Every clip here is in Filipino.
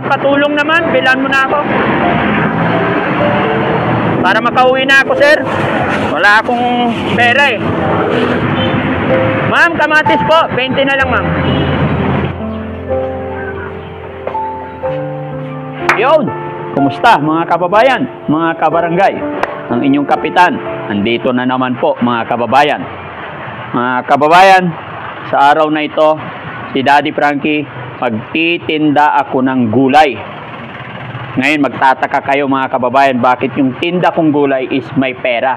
patulong naman, bilan mo na ako. Para makauwi na ako, sir. Wala akong pera eh. Ma'am, kamatis po. 20 na lang, ma'am. Yun. Kumusta mga kababayan, mga kabarangay? Ang inyong kapitan, andito na naman po mga kababayan. Mga kababayan, sa araw na ito, si Daddy Frankie, magtitinda ako ng gulay. Ngayon magtataka kayo mga kababayan, bakit yung tinda kong gulay is may pera.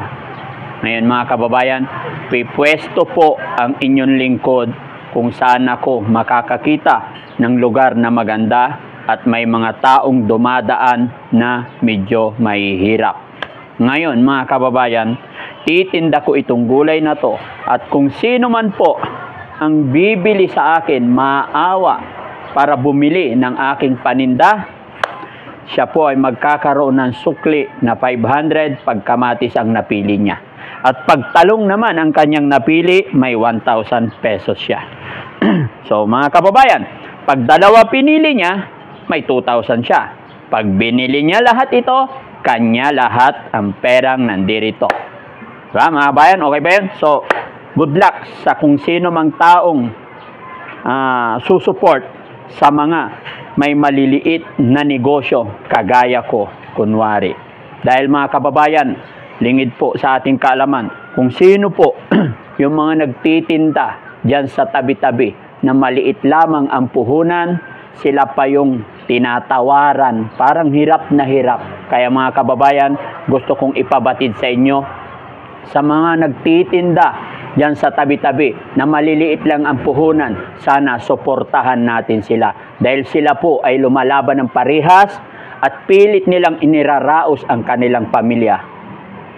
Ngayon mga kababayan, pipwesto po ang inyong lingkod kung saan ako makakakita ng lugar na maganda at may mga taong dumadaan na medyo mahihirap. Ngayon mga kababayan, titinda ko itong gulay na to at kung sino man po ang bibili sa akin maawa para bumili ng aking paninda, siya po ay magkakaroon ng sukli na 500 pag kamatis ang napili niya. At pag talong naman ang kanyang napili, may 1,000 pesos siya. So mga kababayan, pag dalawa pinili niya, may 2,000 siya. Pag binili niya lahat ito, kanya lahat ang perang nandirito. Diba, mga kabayan? Okay ba yun? So, good luck sa kung sino mang taong susuport sa mga may maliliit na negosyo kagaya ko, kunwari. Dahil mga kababayan, lingid po sa ating kaalaman, kung sino po yung mga nagtitinda dyan sa tabi-tabi na maliit lamang ang puhunan, sila pa yung tinatawaran. Parang hirap na hirap. Kaya mga kababayan, gusto kong ipabatid sa inyo, sa mga nagtitinda dyan sa tabi-tabi na maliliit lang ang puhunan, sana suportahan natin sila. Dahil sila po ay lumalaban ng parihas at pilit nilang iniraraos ang kanilang pamilya.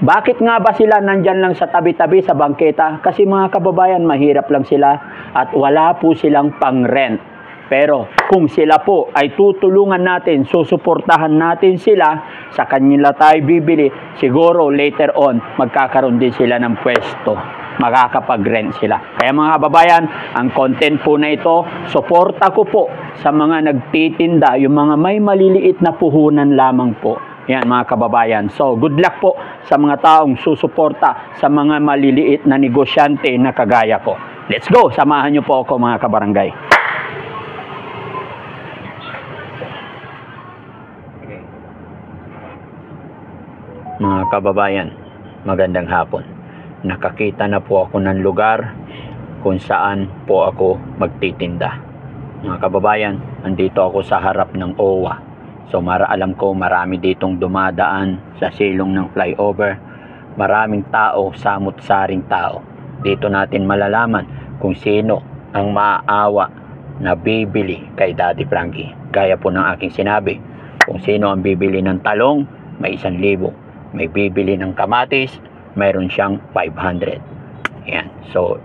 Bakit nga ba sila nandyan lang sa tabi-tabi sa bangketa? Kasi mga kababayan, mahirap lang sila at wala po silang pang-rent. Pero kung sila po ay tutulungan natin, susuportahan natin sila, sa kanila tayo bibili, siguro later on, magkakaroon din sila ng pwesto. Makakapag-rent sila. Kaya mga kababayan, ang content po na ito, suporta ko po sa mga nagtitinda, yung mga may maliliit na puhunan lamang po. Yan mga kababayan. So, good luck po sa mga taong susuporta sa mga maliliit na negosyante na kagaya ko. Let's go! Samahan niyo po ako mga kabarangay. Mga kababayan, magandang hapon. Nakakita na po ako ng lugar kung saan po ako magtitinda. Mga kababayan, andito ako sa harap ng OWA. So alam ko marami ditong dumadaan sa silong ng flyover. Maraming tao, samut-saring tao. Dito natin malalaman kung sino ang maaawa na bibili kay Daddy Frankie. Gaya po ng aking sinabi, kung sino ang bibili ng talong, may 1,000. May bibili ng kamatis, mayroon siyang 500. Yan. So,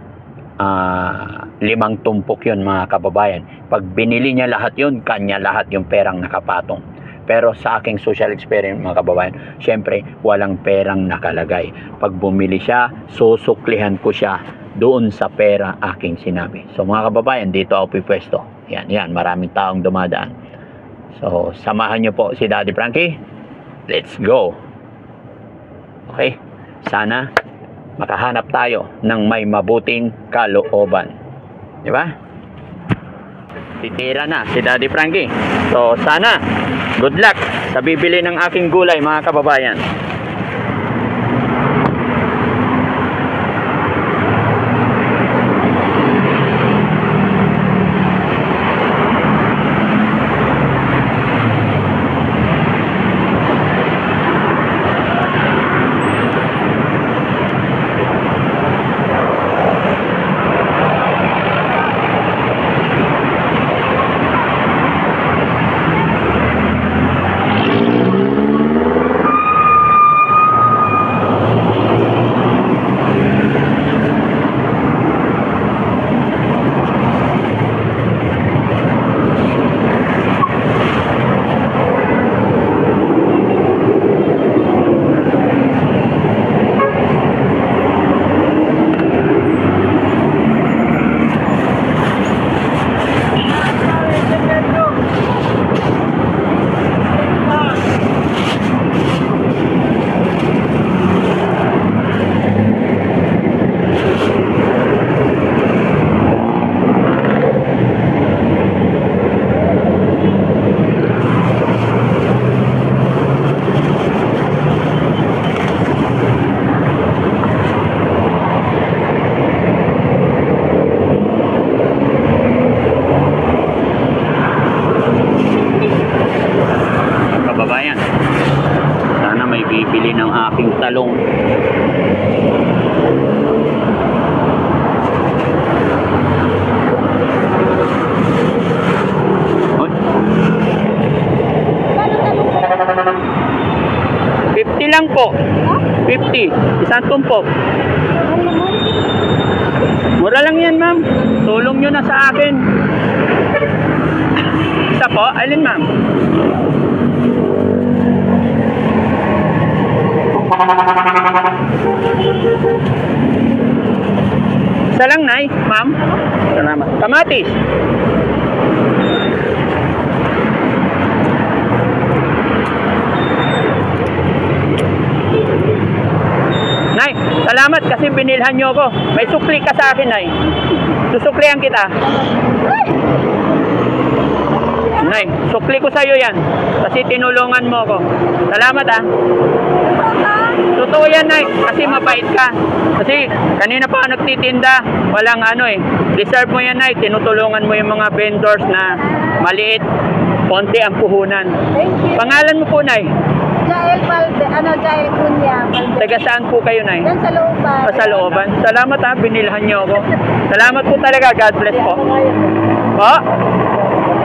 5 tumpok yun mga kababayan. Pag binili niya lahat yun, kanya lahat yung perang nakapatong. Pero sa aking social experience mga kababayan, syempre walang perang nakalagay. Pag bumili siya, susuklihan ko siya doon sa pera aking sinabi. So mga kababayan, dito ako pipwesto. Yan, maraming taong dumadaan. So, samahan niyo po si Daddy Frankie. Let's go! Okay, sana makahanap tayo ng may mabuting kalooban. Di ba? Titira na si Daddy Frankie. So, sana good luck sa bibili ng aking gulay mga kababayan. tumpok. Mura lang yan, ma'am. Tulong nyo na sa akin. Isa po, alin, ma'am? Isa lang, Nay, ma'am. Salamat. Kamatis. Nay, salamat kasi binilhan nyo ako. May sukli ka sa akin, Nay. Susuklihan kita. Nay, sukli ko sa'yo yan. Kasi tinulungan mo ako. Salamat, ah. Totoo yan, Nay. Kasi mabait ka. Kasi kanina pa nagtitinda. Walang ano eh. Deserve mo yan, Nay. Tinutulungan mo yung mga vendors na maliit. Konti ang puhunan. Thank you. Pangalan mo po, Nay? Jael Palde, Jael Cunha. Taga saan po kayo, Nay? Yan sa looban. Sa looban. Salamat, ha. Binilhan nyo ako. Salamat po talaga. God bless po. Po?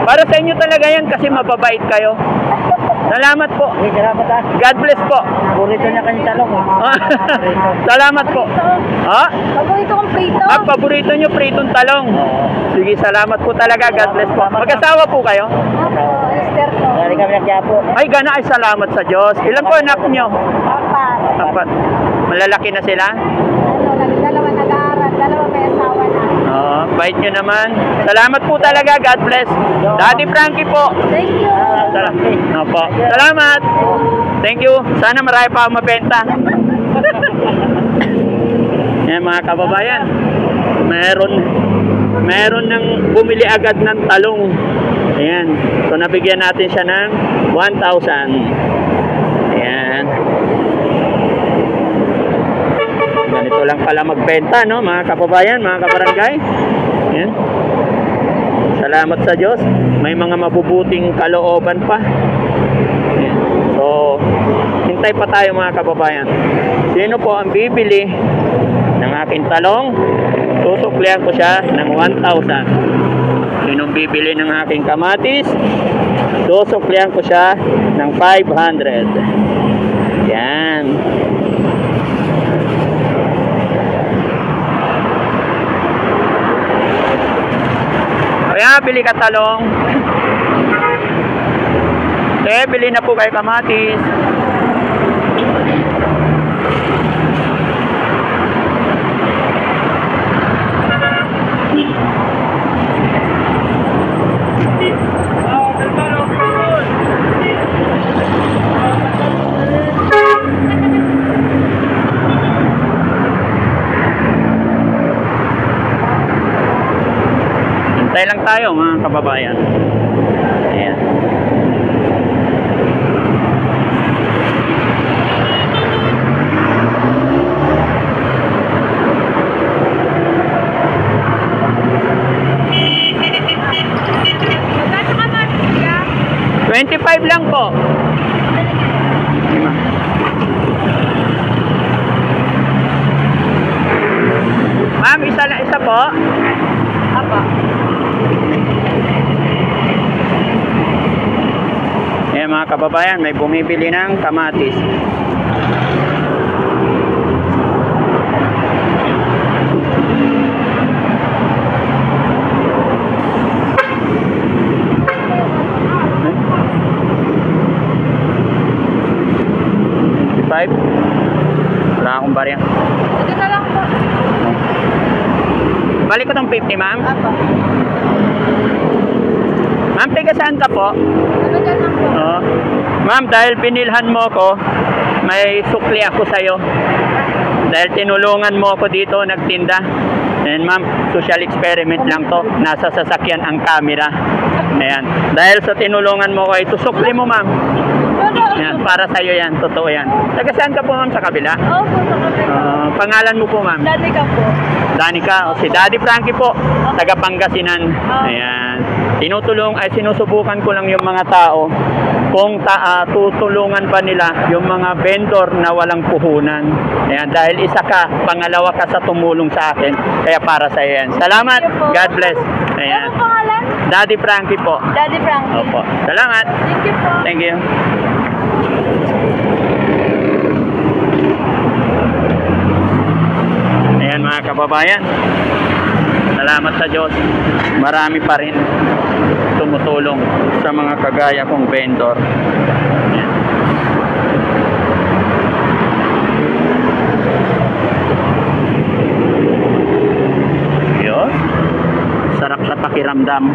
Para sa inyo talaga yan kasi mababait kayo. Salamat po. Salamat ah. God bless po. Paborito niya kanyang talong ah. Salamat po. Ha? Paborito kong prito. Paborito nyo pritong talong. Sige, salamat po talaga. God bless po. Mag-asawa po kayo? Ako, Esther ko. Galing kami ng Quiapo. Ay, gana ay salamat sa Diyos. Ilan po anak nyo? Apat. Apat. Malalaki na sila? Dalawa nag-aaral, dalawa may asawa na. Oo, bait nyo naman. Salamat po talaga. God bless. Daddy Frankie po. Thank you. Opo. Salamat. Thank you. Sana marami pa ako mabenta. Yan mga kababayan. Meron nang bumili agad ng talong. Ayan. So nabigyan natin siya ng 1,000. Ayan. Ganito lang pala magbenta, no, mga kababayan, mga kabarangay. Ayan. Salamat sa Diyos. May mga mabubuting kalooban pa. Ayan. So, hintay pa tayo mga kababayan. Sino po ang bibili ng aking talong? Susuklihan ko siya ng 1,000. Sinong bibili ng aking kamatis? Susuklihan ko siya ng 500. Yan. Kaya bili ka talong. Kaya bili na po kayo kamatis. Hintay lang tayo mga kababayan. Ayan. Magkano ka ba, Tia? 25 lang po. Ma'am, isa po. Apa. Eh mga kababayan, may bumibili ng kamatis. Wala akong barya. Ito na lang po. Balik ko tong 50, ma'am. Apa. Ma'am, tiga saan ka po? Ano dyan lang po? Oo. Ma'am, dahil binilhan mo ko, may sukli ako sa'yo. Dahil tinulungan mo ako dito, nagtinda. And ma'am, social experiment lang to. Nasa sasakyan ang camera. Ayan. Dahil sa tinulungan mo ko, ito sukli mo, ma'am. Yan, para sa'yo yan. Totoo yan. Taga saan ka po, ma'am, sa kabila? Oo po, sa kapit. Pangalan mo po, ma'am? Dati ka po. Danica. O, si Daddy Frankie po. Taga Pangasinan. Ayan. Sinusubukan ko lang yung mga tao kung tutulungan pa nila yung mga vendor na walang puhunan. Ayan, dahil isa ka, pangalawa ka sa tumulong sa akin. Kaya para sa yan. Salamat. God bless. Ayan. Ano pangalan? Daddy Frankie po. Daddy Frankie. Opo. Salamat. Thank you po. Thank you. Ayan mga kababayan. Salamat sa Diyos. Marami pa rin tumutulong sa mga kagaya kong vendor. Ayan. Yun. Sarap sa pakiramdam.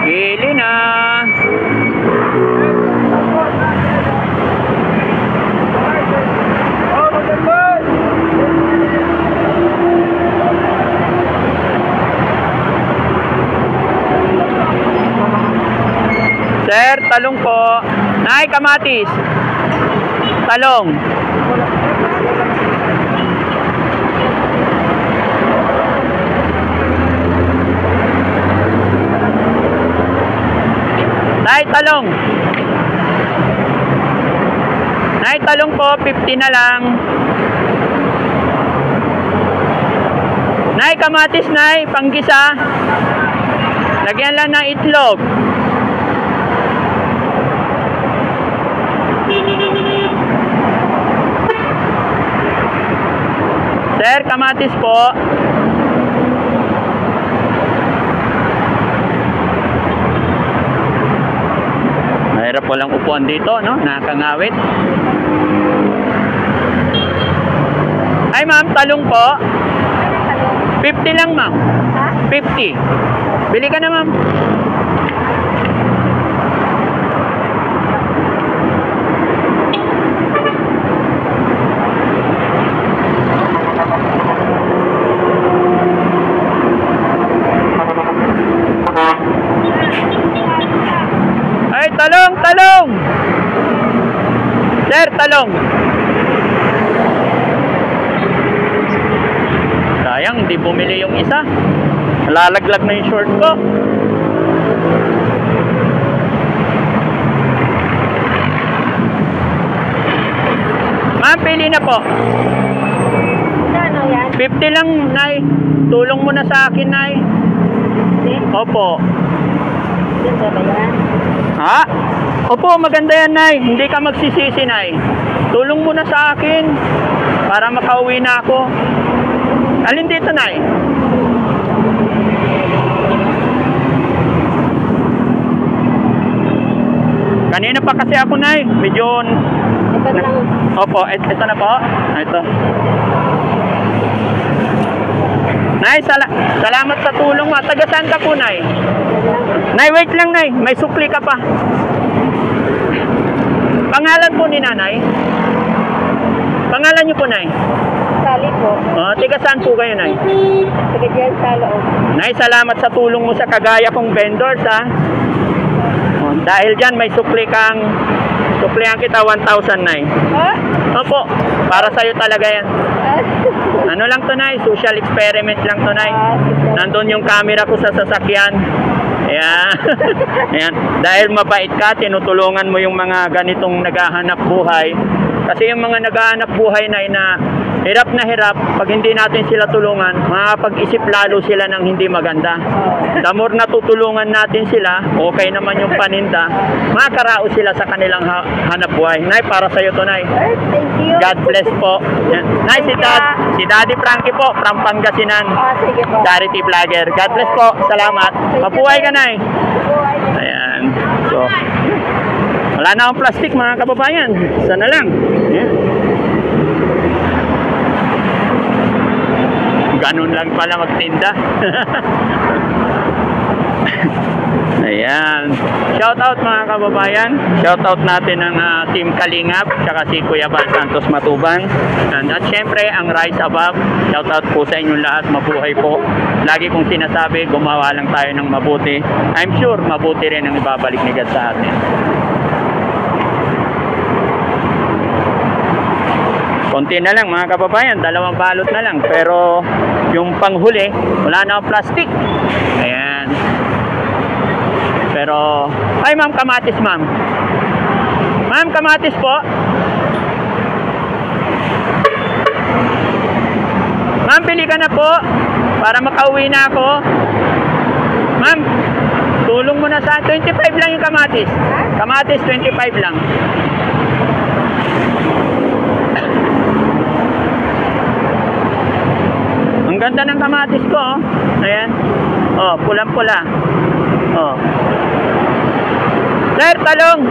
Gili na. Sir, talong po. Nay, kamatis. Talong. Nay, talong. Nay, talong po, 50 na lang. Nay, kamatis, nay, panggisa. Lagyan lang ng itlog. Sir, kamatis po. Mahirap walang upuan dito, no? Nakakangawit. Ay, ma'am, talong po. 50 lang, ma'am. Ha? 50. Bili ka na, ma'am. Ay, talong, talong. Sir, talong. Sayang, hindi bumili yung isa. Lalaglag na yung short ko. Ma'am, pili na po. Ano yan? 50 lang, Nay. Tulong mo na sa akin, Nay. Opo. Ganda ba yan? Ha? Opo, maganda yan, Nay. Hindi ka magsisisi, Nay. Tulong mo na sa akin para makauwi na ako. Alin dito, Nay? Kanina pa kasi ako, Nay. Medyo... Ito na lang. Opo, ito na po. Ito. Nay, salamat sa tulong mo. Taga saan ka po, Nay? Nay, wait lang, Nay. May sukli ka pa. Pangalan po ni Nanay? Pangalan niyo po, Nay? Sali po. Oh, taga saan po kayo, Nay? Taga dyan sa loob. Nay, salamat sa tulong mo sa kagaya kong vendors, ha? Oh, dahil dyan, may suklihan kita 1,000, Nay. Ha? Opo, para sa'yo talaga yan. Ano lang to, Nay? Social experiment lang to, Nay. Nandun yung camera ko sa sasakyan. Ayan. Ayan. Dahil mabait ka, tinutulungan mo yung mga ganitong naghahanap buhay. Kasi yung mga naghahanap buhay, Nay, na hirap na hirap, pag hindi natin sila tulungan, makakapag-isip lalo sila ng hindi maganda. The more na tutulungan natin sila, okay naman yung paninda, makakaraos sila sa kanilang hanap buhay. Nay, para sa'yo to, Nay. Thank you. God bless po. Yan. Nay, si Daddy Frankie po, from Pangasinan. Sige po. Charity vlogger. God bless po. Salamat. Mabuhay ka, Nay. Buhay. Ayan. So, wala na akong plastic, mga kababayan. Sana lang. Ayan. Ganun lang pala magtinda. Ayan. Shoutout mga kababayan. Shoutout natin ang Team Kalingap, tsaka si Kuya Val Santos Matuban. And at syempre, ang Rise Above. Shoutout po sa inyong lahat. Mabuhay po. Lagi kong sinasabi, gumawa lang tayo ng mabuti. I'm sure, mabuti rin ang ibabalik ni God sa atin. Konti na lang mga kababayan, 2 balot na lang. Pero yung panghuli, wala na ang plastic. Ayan. Pero, ay ma'am, kamatis ma'am. Ma'am, kamatis po. Ma'am, pili ka na po para makauwi na ako. Ma'am, tulong mo na sa 25 lang yung kamatis. Kamatis, 25 lang. Ang ganda ng kamatis ko, oh. Ayan. Oh, pulang-pula. Oh. Sir, talong.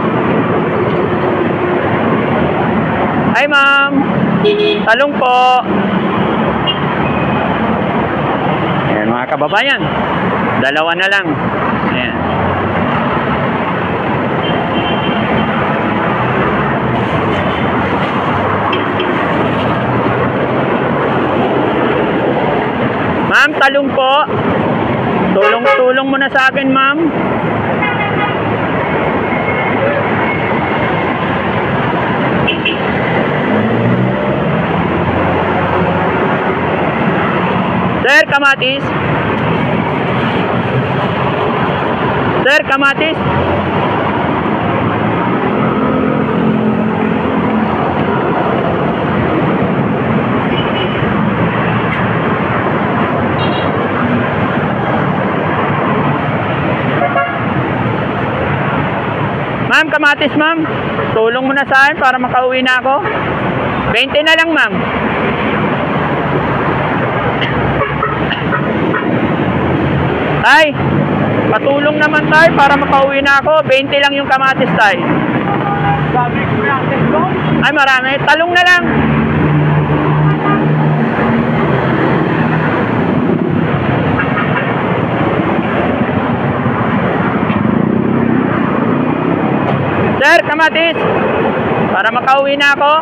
Hi, ma'am. Talong po. Ayan, mga kababayan. 2 na lang. Ayan. Ma'am, talong po. Tulong mo na sa akin, ma'am. Sir, kamatis. Sir, kamatis. Ma'am, kamatis ma'am. Tulong mo na sa akin para makauwi na ako. 20 na lang ma'am. Tay, patulong naman tayo para makauwi na ako. 20 lang yung kamatis tay. Ay marami. Talong na lang. Sir, kamatis. Para makauwi na ako.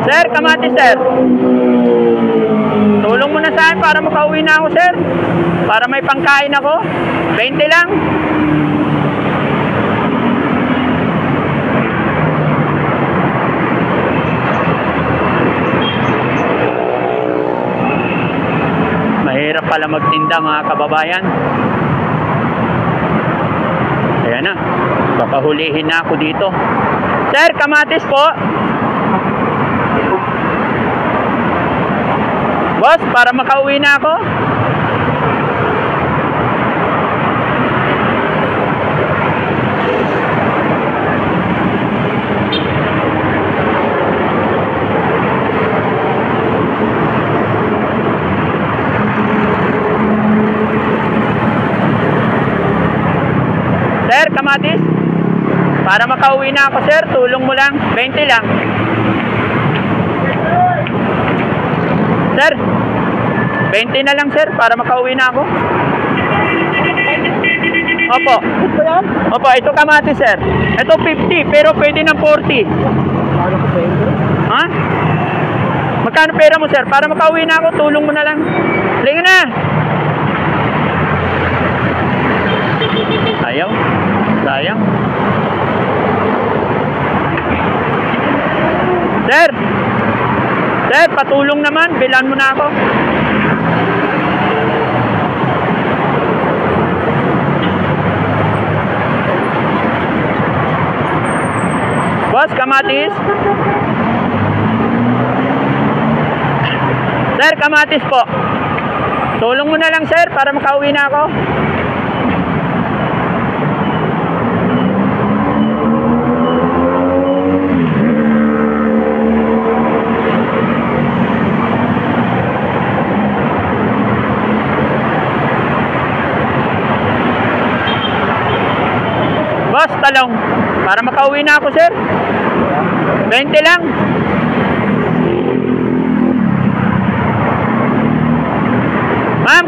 Sir, kamatis sir. Tulong mo na sa akin para makauwi na ako sir. Para may pangkain ako. 20 lang. Mahirap pala magtinda mga kababayan. Ayan na. Papahulihin na ako dito. Sir, kamatis po. Boss, para makauwi na ako. Sir, kamatis. Para makauwi na ako, sir. Tulong mo lang. 20 lang. Sir, 20 na lang, sir. Para makauwi na ako. Opo. Ito yan? Opo, ito kamatis, sir. Ito 50, pero pwede ng 40. Paano ko pwede? Ha? Magkano pera mo, sir? Para makauwi na ako, tulong mo na lang. Linga na. Ayaw. Sayang. Sir. Sir, patulong naman. Bilan mo na ako. Boss, kamatis. Sir, kamatis po. Tulong mo na lang, sir, para makauwi na ako. Boss, talong. Para makauwi na ako, sir. 20 lang.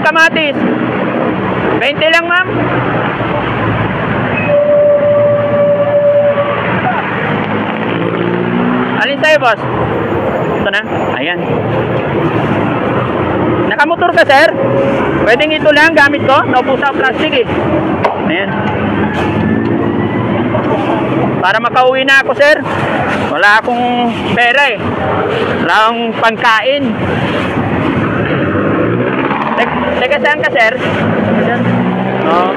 kamatis. 20 lang, ma'am. Alin sa'yo, boss? Ito na. Ayan. Nakamotor ka, sir? Pwedeng ito lang gamit ko. Naupo sa plastic eh. Ayan. Para makauwi na ako, sir. Wala akong pera eh. Wala akong pangkain. Teka, saan ka, sir? Oo.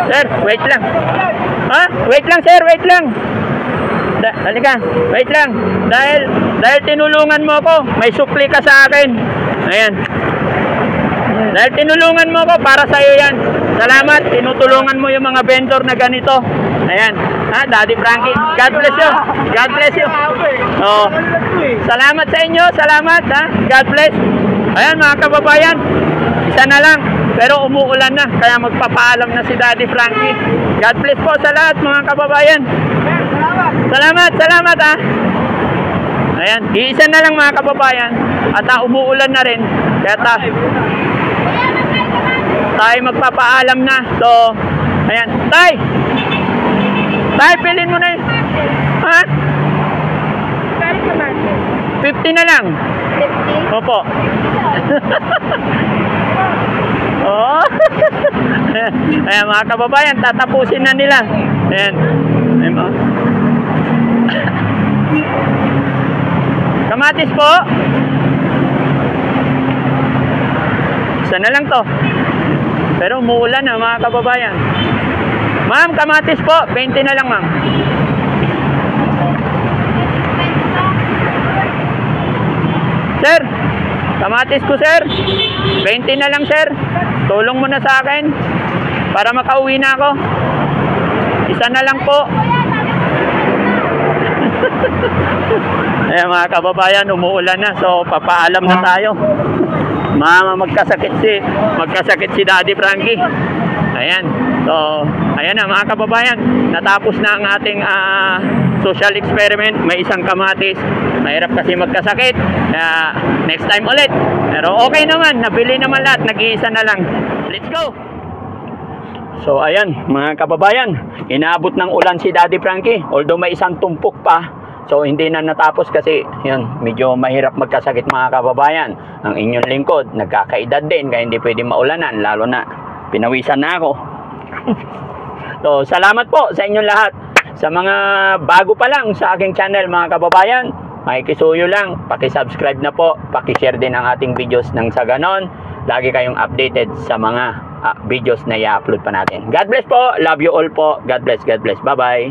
Sir, wait lang. Ha? Wait lang, sir. Wait lang. Halika. Wait lang. Dahil tinulungan mo ako, may supli ka sa akin. Ayan. Dahil tinulungan mo ako, para sa'yo yan. Salamat. Tinutulungan mo yung mga vendor na ganito. Ayan. Ha, Daddy Frankie. God bless you. God bless you. Oh. Salamat sa inyo. Salamat, ha. God bless. Ayan, mga kababayan. Isa na lang. Pero umuulan na, kaya magpapaalam na si Daddy Frankie. God bless po sa lahat, mga kababayan. Salamat, ha. Ayan, iisa na lang, mga kababayan. At umuulan na rin. Kaya tayo magpapaalam na. So, ayan. Tay, pilin mo na yun. Ha? 50 na lang. 50? Opo. Oh. Ayan, mga kababayan, tatapusin na nila. Ayan. Ayan, oh. Kamatis po. Isa na lang to. Pero umuulan na, mga kababayan. Ma'am, kamatis po. 20 na lang, ma'am. Sir, kamatis ko, sir. 20 na lang, sir. Tulong mo na sa akin para makauwi na ako. Isa na lang po. Ayan, mga kababayan, umuulan na. So, papaalam na tayo. Magkasakit si Daddy Frankie. Ayan. So, ayan na, mga kababayan. Natapos na ang ating social experiment. May isang kamatis. Mahirap kasi magkasakit. Next time ulit. Pero okay naman. Nabili naman lahat. Nag-iisa na lang. Let's go! So, ayan, mga kababayan. Inaabot ng ulan si Daddy Frankie. Although may isang tumpok pa. So, hindi na natapos kasi, yan, medyo mahirap magkasakit, mga kababayan. Ang inyong lingkod, nagkakaedad din, kaya hindi pwede maulanan, lalo na pinawisan na ako. So, salamat po sa inyong lahat. Sa mga bago pa lang sa aking channel, mga kababayan, makikisuyo lang, pakisubscribe na po, pakishare din ang ating videos nang sa ganon, lagi kayong updated sa mga videos na i-upload pa natin. God bless po, love you all po, God bless, bye bye.